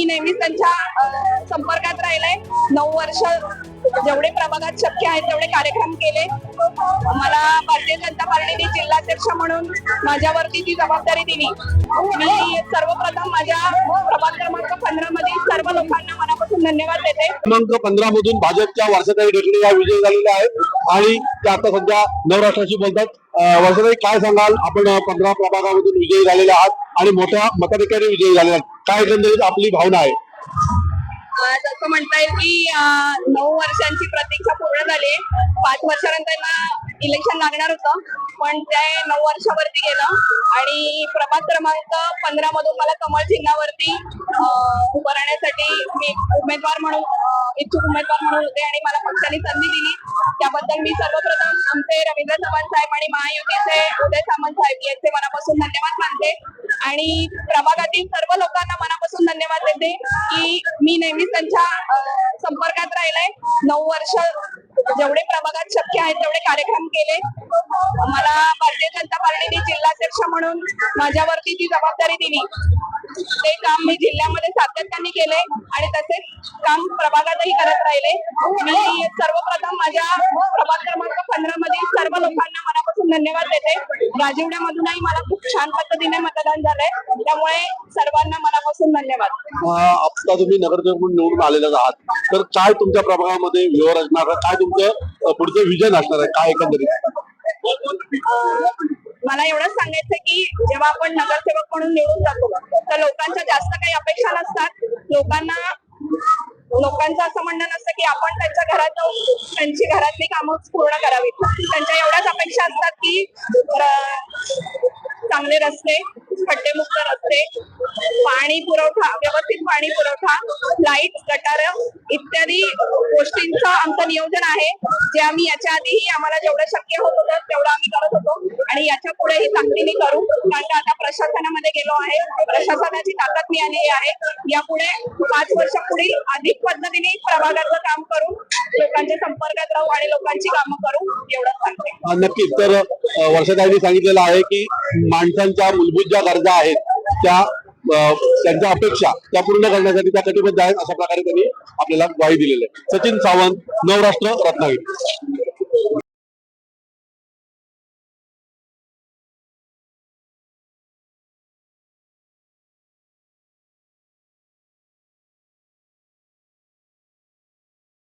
मी नेहमीच त्यांच्या संपर्कात राहिले. 9 वर्ष जेवढे प्रभागात शक्य आहे तेवढे कार्यक्रम केले. मला भारतीय जनता पार्टीने जिल्हाध्यक्ष म्हणून माझ्यावरती ती जबाबदारी दिली. मी सर्वप्रथम माझ्या प्रभाग क्रमांक 15 मधील सर्व लोकांना मनापासून धन्यवाद देते. क्रमांक 15 मधून भाजपच्या वर्षाताई ढेकळे या विजयी झालेल्या आहेत आणि त्या आता सध्या नवराष्ट्राशी बोलतात. वर्षाताई, काय सांगाल? आपण 15 प्रभागामधून विजयी झालेले आहात आणि मोठ्या मताधिक्याने विजयी झालेले आहात. काय एकंदरीत आपली भावना आहे? आज असं म्हणता येईल की 9 वर्षांची प्रतीक्षा पूर्ण झाली. 5 वर्षानंतर इलेक्शन लागणार होतं, पण ते 9 वर्षावरती गेलं आणि प्रभाग क्रमांक 15 मधून मला कमळ चिन्हावरती उभं राहण्यासाठी मी उमेदवार म्हणून इच्छुक उमेदवार म्हणून होते आणि मला पक्षाने संधी दिली. त्याबद्दल मी सर्वप्रथम आमचे रवींद्र चव्हाण साहेब आणि महायुतीचे उदय सामंत साहेब यांचे मनापासून धन्यवाद मानते आणि प्रभागातील सर्व लोकांना मनापासून धन्यवाद देते की मी नेहमीच त्यांच्या संपर्कात राहिले. 9 वर्ष जेवढे प्रभागात शक्य आहे तेवढे कार्यक्रम केले. मला भारतीय जनता पार्टीने जिल्हाध्यक्ष म्हणून माझ्यावरती ती जबाबदारी दिली. ते काम मी जिल्ह्यामध्ये सातत्याने केले आणि तसेच काम प्रभागातही करत राहिले. मी सर्वप्रथम माझ्या प्रभाग क्रमांक 15 मधील सर्व लोकांना मनापासून धन्यवाद देते. राजिवड्यामधूनही मला खूप छान पद्धतीने मतदान झालंय, त्यामुळे सर्वांना मनापासून धन्यवाद. आता तुम्ही नगरसेवक म्हणून निवडून आलेले आहात, तर काय तुमच्या प्रभागामध्ये व्यवहार असणार आहे? काय तुमचं पुढचं विजन असणार आहे? काय एकंदरीत मला एवढंच सांगायचं की जेव्हा आपण नगरसेवक म्हणून निवडून जातो तर लोकांच्या जास्त काही अपेक्षा नसतात. लोकांचं असं म्हणणं नसतं की आपण त्यांच्या घरात जाऊन त्यांची घरातली कामं पूर्ण करावीत. त्यांच्या एवढ्याच अपेक्षा असतात की चांगले रस्ते, खड्डेमुक्त रस्ते, पाणी पुरवठा, व्यवस्थित पाणी पुरवठा, लाईट, गटार इत्यादी गोष्टींचं आमचं नियोजन आहे, जे आम्ही याच्या आधीही आम्हाला जेवढं शक्य होत होतं तेवढं आम्ही करत होतो आणि याच्या पुढेही ताकदीने करू. कारण का आता प्रशासनामध्ये गेलो आहे, प्रशासनाची ताकद मिळालेली आहे. यापुढे 5 वर्ष पुढील अधिक पद्धतीने प्रभागाचं काम करू, लोकांच्या संपर्कात राहू आणि लोकांची कामं करू, एवढंच सांगते. नक्कीच. तर वर्षाताईंनी सांगितलेलं आहे की माणसांच्या मूलभूत ज्या गरजा आहेत त्या त्यांच्या अपेक्षा त्या पूर्ण करण्यासाठी त्या कटिबद्ध आहेत, अशा प्रकारे त्यांनी आपल्याला ग्वाही दिलेली आहे. सचिन सावंत, नवराष्ट्र, रत्नागिरी.